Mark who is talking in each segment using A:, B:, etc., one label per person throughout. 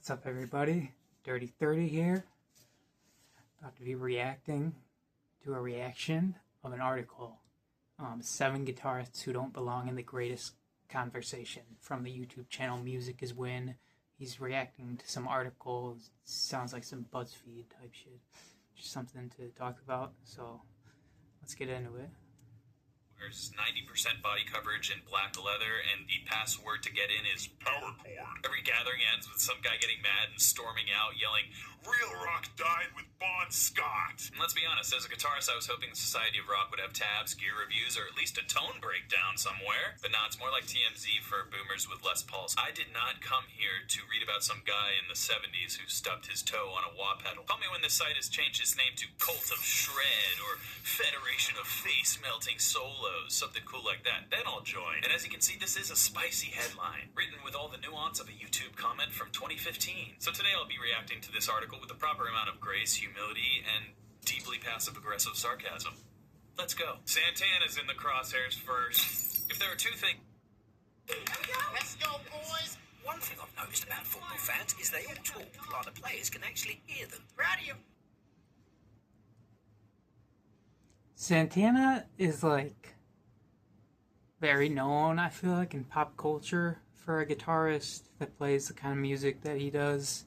A: What's up, everybody? Dirty 30 here. About to be reacting to a reaction of an article. 7 guitarists who don't belong in the greatest conversation from the YouTube channel Music is Win. He's reacting to some articles. Sounds like some BuzzFeed type shit. Just something to talk about. So let's get into it.
B: Wears 90% body coverage in black leather, and the password to get in is power chord. Every gathering ends with some guy getting mad and storming out, yelling, "Real rock died with Bon Scott." And let's be honest, as a guitarist, I was hoping the Society of Rock would have tabs, gear reviews, or at least a tone breakdown somewhere. But nah, it's more like TMZ for boomers with less pulse. I did not come here to read about some guy in the 70s who stubbed his toe on a wah pedal. Call me when this site has changed its name to Cult of Shred or Federation of Face Melting Solos, something cool like that. Then I'll join. And as you can see, this is a spicy headline, written with all the nuance of a YouTube comment from 2015. So today I'll be reacting to this article with the proper amount of grace, humility, and deeply passive-aggressive sarcasm. Let's go. Santana's in the crosshairs first. If there are two things...
C: Let's go, boys!
D: One thing I've noticed about football fans is they all talk like the players can actually hear them.
C: Proud of you.
A: Santana is like very known, I feel like, in pop culture for a guitarist that plays the kind of music that he does.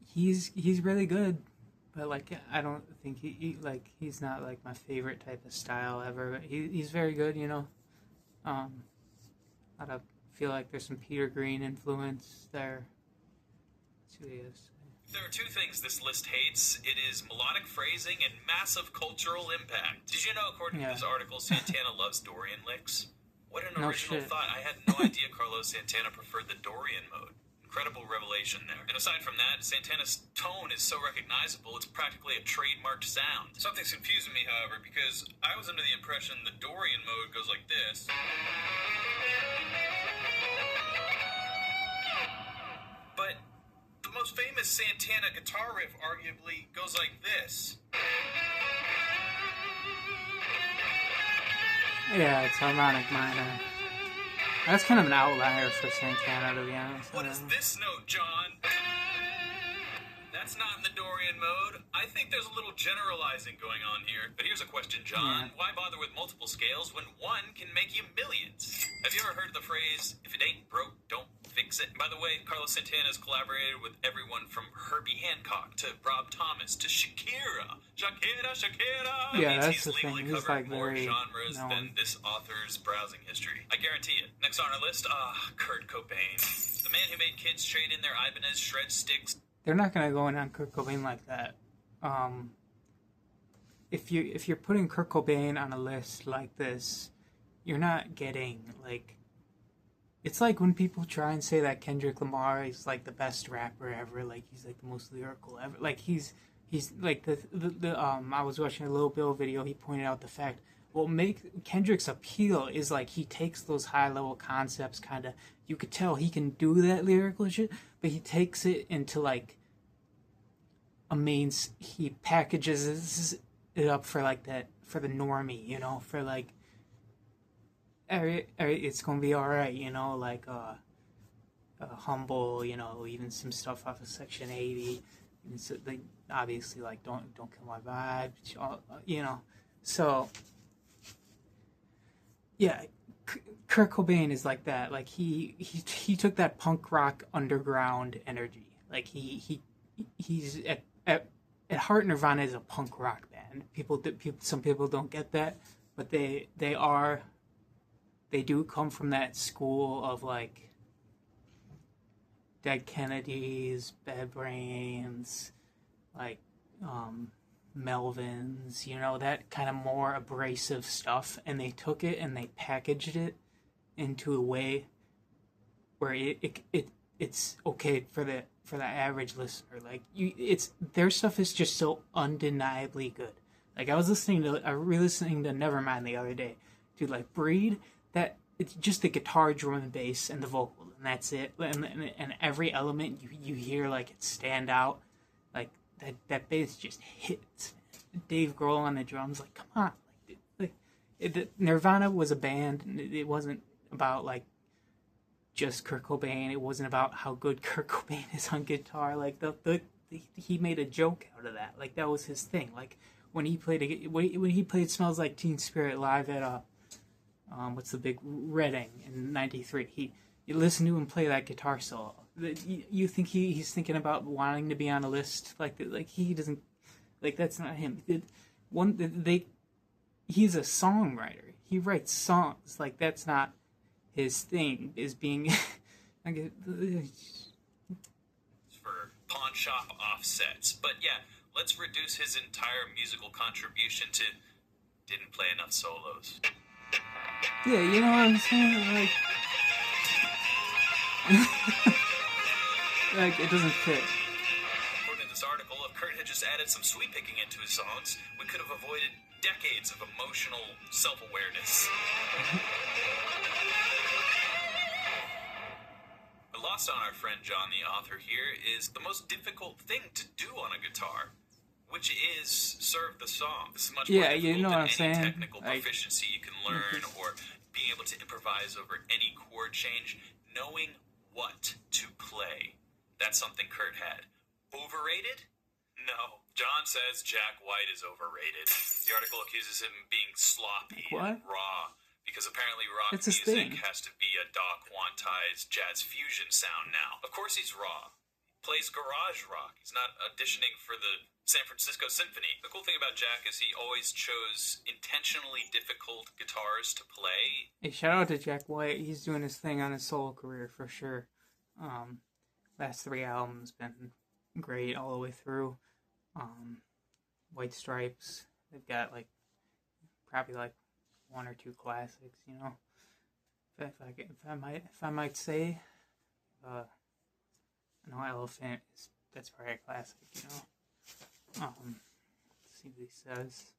A: He's really good, but like I don't think he's not like my favorite type of style ever. But he's very good, you know. I feel like there's some Peter Green influence there. Let's see what he has to say.
B: If there are two things this list hates, it is melodic phrasing and massive cultural impact. Did you know, according to this article, Santana loves Dorian licks? What an original thought. I had no idea Carlos Santana preferred the Dorian mode. Incredible revelation there. And aside from that, Santana's tone is so recognizable, it's practically a trademarked sound. Something's confusing me, however, because I was under the impression the Dorian mode goes like this. But the most famous Santana guitar riff arguably goes like this.
A: Yeah, it's harmonic minor. That's kind of an outlier for Santana, to be honest.
B: What is this note, John? That's not in the Dorian mode. I think there's a little generalizing going on here. But here's a question, John. Why bother with multiple scales when one can make you millions? Have you ever heard the phrase, if it ain't broke, don't fix it? By the way, Carlos Santana has collaborated with everyone from Herbie Hancock to Rob Thomas to Shakira. Shakira!
A: Yeah,
B: that
A: that's
B: means
A: the
B: he's legally
A: thing. He's
B: covered
A: like
B: more
A: very
B: genres than this author's browsing history. I guarantee it. Next on our list, Kurt Cobain. The man who made kids trade in their Ibanez shred sticks.
A: They're not gonna go in on Kurt Cobain like that. If you're putting Kurt Cobain on a list like this, you're not getting like. It's like when people try and say that Kendrick Lamar is like the best rapper ever, like he's like the most lyrical ever. Like he's like the I was watching a Lil Bill video. He pointed out the fact. What make Kendrick's appeal is like he takes those high level concepts, kind of, you could tell he can do that lyrical shit, but he takes it into like he packages it up for like that, for the normie, you know, for like it's gonna be all right, you know, like humble, you know, even some stuff off of Section 80. And so they obviously like don't kill my vibe, you know, so. Yeah, Kurt Cobain is like that. Like he took that punk rock underground energy. Like he's at heart, Nirvana is a punk rock band. Some people don't get that, but they do come from that school of like Dead Kennedys, Bad Brains, like Melvins, you know, that kind of more abrasive stuff, and they took it and they packaged it into a way where it's okay for the average listener. Like their stuff is just so undeniably good. Like I was re-listening to Nevermind the other day, dude. Like Breed, that it's just the guitar, drum, and bass, and the vocal, and that's it. And every element you hear, like it stand out. Like that bass just hits. Dave Grohl on the drums, like come on, Nirvana was a band. It wasn't about like just Kurt Cobain. It wasn't about how good Kurt Cobain is on guitar. Like he made a joke out of that. Like that was his thing. Like when he played "Smells Like Teen Spirit" live at what's the big Reading in '93. You listen to him play that guitar solo. You think he's thinking about wanting to be on a list? Like he doesn't. Like that's not him. He's a songwriter. He writes songs. Like that's not his thing. Is being.
B: For pawn shop offsets, but yeah, let's reduce his entire musical contribution to didn't play enough solos.
A: Yeah, you know what I'm saying? Like, like it doesn't fit.
B: According to this article, if Kurt had just added some sweep picking into his songs, we could have avoided decades of emotional self-awareness. Lost on our friend John, the author here, is the most difficult thing to do on a guitar, which is serve the song. This is much more difficult
A: you know
B: than
A: what I'm
B: any
A: saying?
B: technical proficiency you can learn, or being able to improvise over any chord change. Knowing what to play. That's something Kurt had. Overrated? No. John says Jack White is overrated. The article accuses him of being sloppy and raw, because apparently rock music has to be a quantized jazz fusion sound now. Of course he's raw. He plays garage rock. He's not auditioning for the San Francisco Symphony. The cool thing about Jack is he always chose intentionally difficult guitars to play.
A: Hey, shout out to Jack White. He's doing his thing on his solo career for sure. Last 3 albums been great all the way through. White Stripes. They've got probably 1 or 2 classics, you know. If I might say, No Elephant that's probably a classic, you know. Let's see what he says.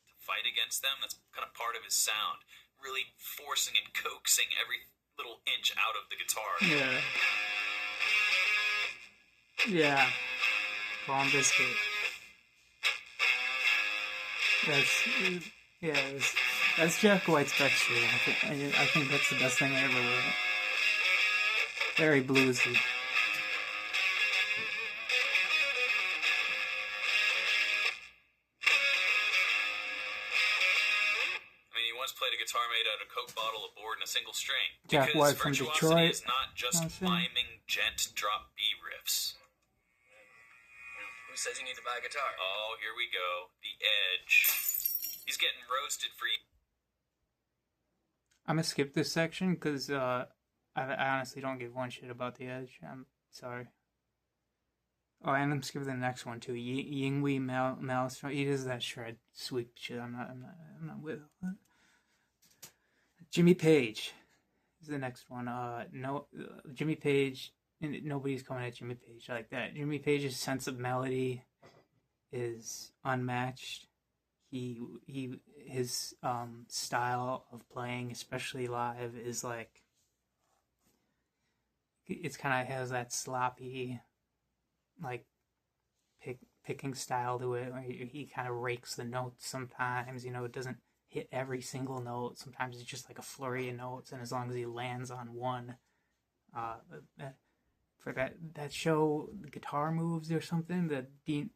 B: To fight against them, that's kind of part of his sound. Really forcing and coaxing every little inch out of the guitar.
A: Yeah. Yeah. Bomb Biscuit. That's Jack White's best shit. I think that's the best thing I ever wrote. Very bluesy.
B: Played a guitar made out of Coke bottle, a board, and a single string.
A: Jack White from Detroit.
B: Is not just miming gent drop B riffs.
D: Who says you need to buy a guitar?
B: Oh, here we go. The Edge. He's getting roasted for.
A: I'm gonna skip this section because I honestly don't give one shit about the Edge. I'm sorry. Oh, and I'm skipping the next one too. Yngwie Malmsteen. He does that shred sweep shit. I'm not with it. Jimmy Page is the next one. Jimmy Page, and nobody's coming at Jimmy Page like that. Jimmy Page's sense of melody is unmatched. His style of playing, especially live, is it's kind of has that sloppy, picking style to it. Where he kind of rakes the notes sometimes. You know, it doesn't hit every single note. Sometimes it's just like a flurry of notes, and as long as he lands on one, for that show, the Guitar Moves or something, that Dean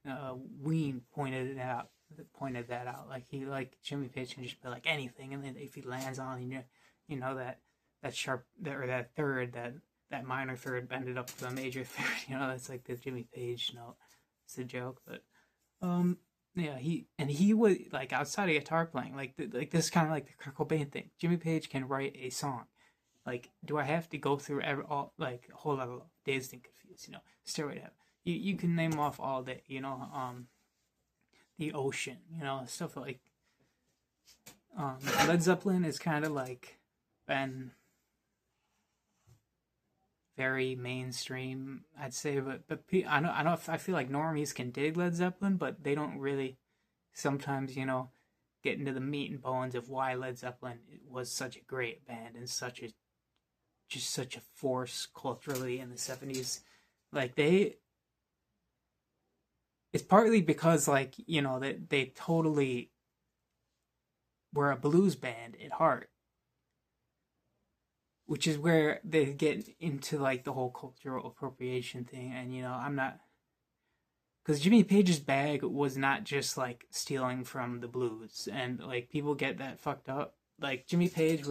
A: Ween pointed that out. Like Jimmy Page can just play anything, and then if he lands on, you know that sharp or that third, that minor third bended up to a major third. You know, that's like the Jimmy Page note. It's a joke, but yeah, he was outside of guitar playing, this is kind of like the Kurt Cobain thing. Jimmy Page can write a song. Do I have to go through a whole lot of Dazed and Confused? You know, Stairway to Heaven. You can name off all day. You know, The Ocean. You know, stuff like. Led Zeppelin is kind of been very mainstream, I'd say, but I know I feel like normies can dig Led Zeppelin, but they don't really sometimes, you know, get into the meat and bones of why Led Zeppelin was such a great band and such a force culturally in the 70s. It's partly because you know, that they totally were a blues band at heart. which is where they get into like the whole cultural appropriation thing. And I'm not, because Jimmy Page's bag was not just like stealing from the blues, and like people get that fucked up. Like Jimmy Page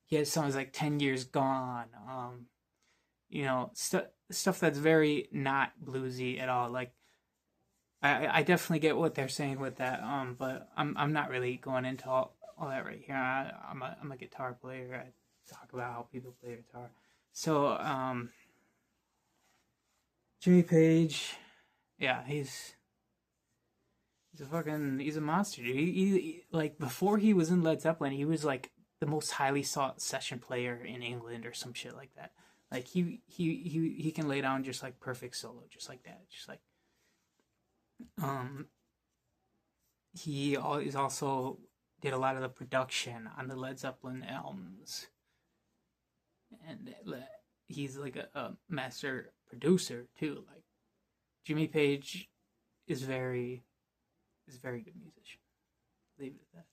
A: he has songs like 10 Years Gone, stuff that's very not bluesy at all. Like I definitely get what they're saying with that, but I'm not really going into all that right here. I'm a guitar player. I talk about how people play guitar. So Jimmy Page, yeah, he's a monster, dude. He like before he was in Led Zeppelin, he was like the most highly sought session player in England or some shit like that. Like he can lay down just like perfect solo, just like that, just like he always also did a lot of the production on the Led Zeppelin albums, and he's like a master producer too. Like Jimmy Page is very good musician. Leave it at that.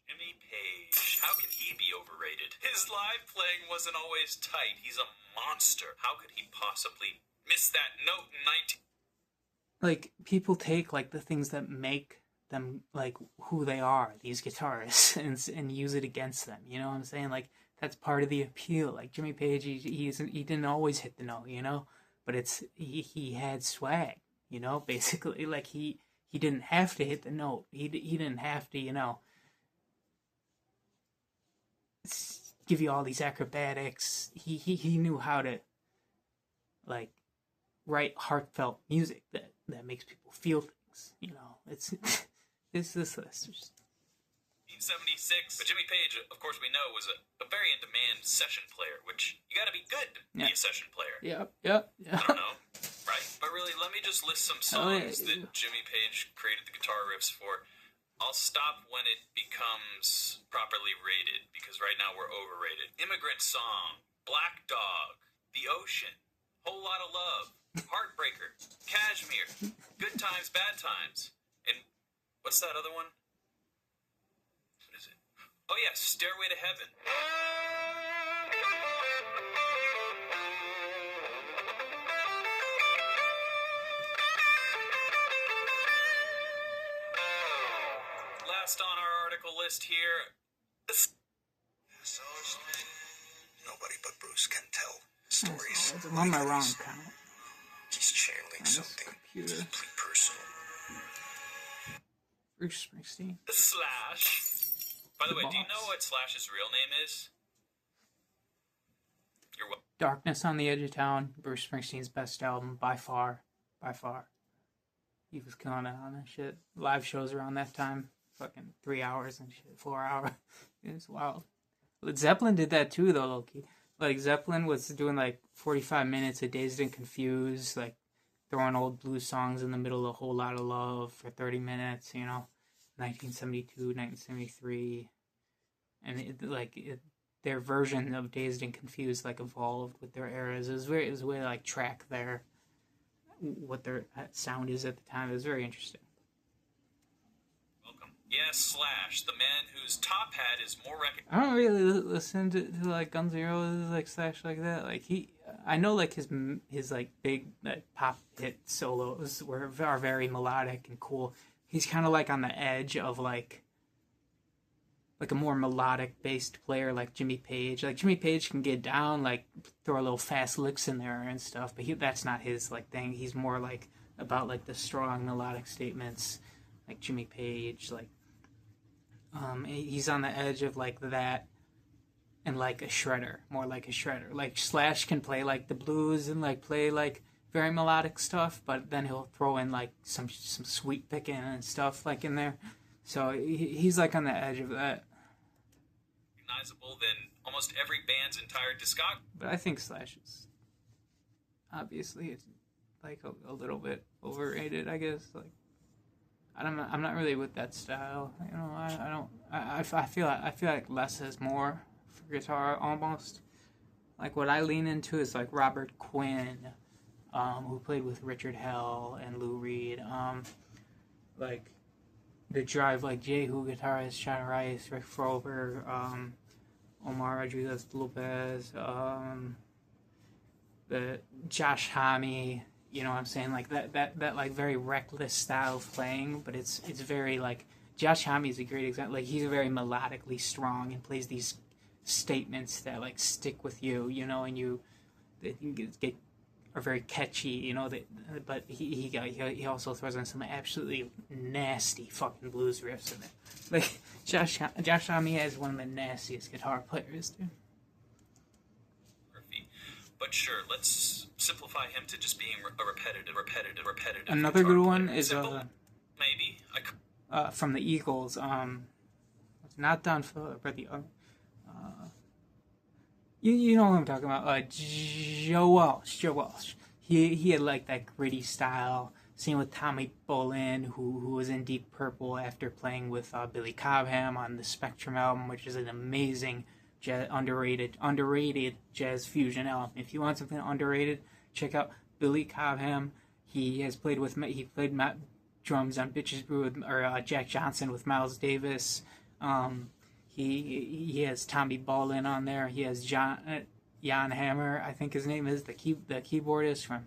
B: Jimmy Page. How can he be overrated? His live playing wasn't always tight. He's a monster. How could he possibly miss that note in 19...
A: Like, people take, like, the things that make them, like, who they are, these guitarists, and use it against them, you know what I'm saying? Like, that's part of the appeal. Like, Jimmy Page, he didn't always hit the note, But he had swag, basically. Like, he didn't have to hit the note. He didn't have to, give you all these acrobatics. He knew how to, like, write heartfelt music that makes people feel things. It's this list.
B: 1976. But Jimmy Page, of course, we know, was a very in-demand session player, which you got to be good to be a session player.
A: Yep.
B: I don't know, right? But really, let me just list some songs that Jimmy Page created the guitar riffs for. I'll stop when it becomes properly rated, because right now we're overrated. Immigrant Song, Black Dog, The Ocean, Whole Lot of Love, Heartbreaker, Kashmir, Good Times, Bad Times, and what's that other one? What is it? Oh yeah, Stairway to Heaven. Last on our article list here.
D: Nobody but Bruce can tell stories.
A: I'm on my wrong count.
D: He's channeling something deeply personal.
A: Bruce Springsteen.
B: Slash. By the way, do you
A: Boss.
B: know what Slash's real name is? You're what?
A: Darkness on the Edge of Town, Bruce Springsteen's best album by far. He was killing it on that shit. Live shows around that time, fucking 3 hours and shit, 4 hours. It was wild. Led Zeppelin did that too, though, Loki. Like, Zeppelin was doing like 45 minutes of Dazed and Confused, like throwing old blues songs in the middle of A Whole Lot of Love for 30 minutes, 1972, 1973. And their version of Dazed and Confused like evolved with their eras. It was a way to like track what their sound is at the time. It was very interesting.
B: Welcome. Yes, Slash, the man whose top hat is more recognized.
A: I don't really listen to like Guns N' Roses, like Slash, like that. Like I know like his like big pop hit solos are very melodic and cool. He's kind of like on the edge of like a more melodic based player like Jimmy Page. Like Jimmy Page can get down, like throw a little fast licks in there and stuff, but that's not his like thing. He's more like about like the strong melodic statements, like Jimmy Page. Like he's on the edge of like that and like a shredder, more like a shredder. Like Slash can play like the blues and like play like very melodic stuff, but then he'll throw in like some sweet picking and stuff like in there. So he's like on the edge of that.
B: Recognizable than almost every band's entire discography.
A: But I think Slash is obviously it's like a little bit overrated, I guess. Like I'm not really with that style. I feel like less is more for guitar almost. Like what I lean into is like Robert Quinn, who played with Richard Hell and Lou Reed. Like the Drive Like Jehu guitarist Sean Rice, Rick Frober, Omar Rodriguez Lopez, the Josh Homme, you know what I'm saying? Like that like very reckless style of playing, but it's very like Josh Homme is a great example. Like he's very melodically strong and plays these statements that like stick with you, you know, and they get are very catchy, you know. But he also throws in some absolutely nasty fucking blues riffs in it. Like Josh Homme is one of the nastiest guitar players, dude.
B: But sure, let's simplify him to just being a repetitive.
A: Another good one is
B: maybe
A: from the Eagles. It's not Don Phillips, but the you know what I'm talking about. Joe Walsh. He had like that gritty style. Same with Tommy Bolin, who was in Deep Purple after playing with Billy Cobham on the Spectrum album, which is an amazing underrated jazz fusion album. If you want something underrated, check out Billy Cobham. He played drums on Bitches Brew or Jack Johnson with Miles Davis. He has Tommy Bolin on there. He has Jan Hammer, I think his name is, the keyboardist from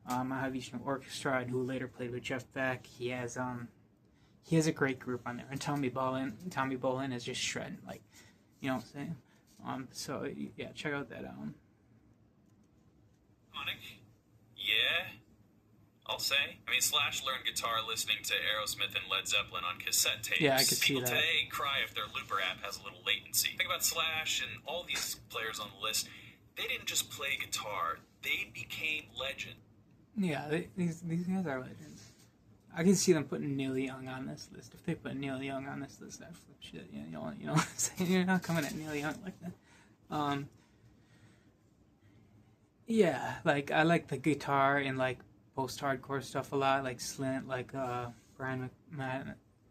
A: Mahavishnu Orchestra, and who later played with Jeff Beck. He has a great group on there, and Tommy Bolin is just shredding, like, you know what I'm saying. So yeah, check out that album.
B: Yeah, I'll say. I mean, Slash learned guitar listening to Aerosmith and Led Zeppelin on cassette tapes.
A: Yeah, I could see that.
B: People today cry if their looper app has a little latency. Think about Slash and all these players on the list. They didn't just play guitar; they became legends.
A: Yeah, these guys are legends. I can see them putting Neil Young on this list. If they put Neil Young on this list, that flip shit. You know what I'm saying? You're not coming at Neil Young like that. Yeah, like I like the guitar and like post-hardcore stuff a lot, like Slint, like Brian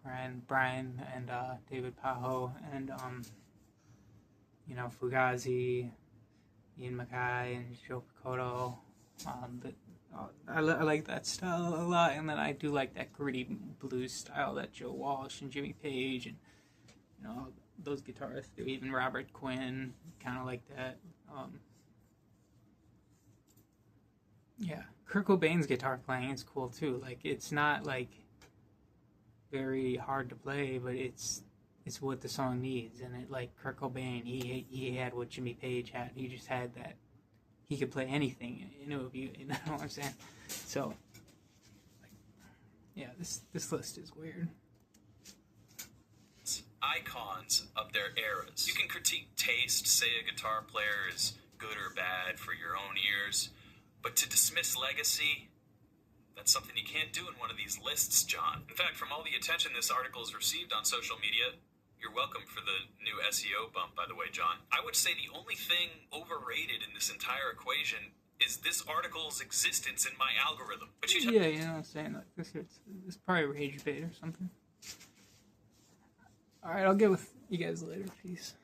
A: and David Pajo, and you know, Fugazi, Ian Mackay, and Joe Picoto. I like that style a lot, and then I do like that gritty blues style that Joe Walsh and Jimmy Page and, you know, those guitarists do. Even Robert Quinn, kind of like that. Yeah, Kurt Cobain's guitar playing is cool too. Like, it's not like very hard to play, but it's what the song needs. And it, like Kurt Cobain, he had what Jimmy Page had. He just had that. He could play anything, you know what I'm saying? So, like, yeah, this list is weird.
B: Icons of their eras. You can critique taste, say a guitar player is good or bad for your own ears, but to dismiss legacy, that's something you can't do in one of these lists, John. In fact, from all the attention this article has received on social media, you're welcome for the new SEO bump, by the way, John. I would say the only thing overrated in this entire equation is this article's existence in my algorithm. But
A: Yeah, you know what I'm saying? Like, this is probably rage bait or something. Alright, I'll get with you guys later. Peace.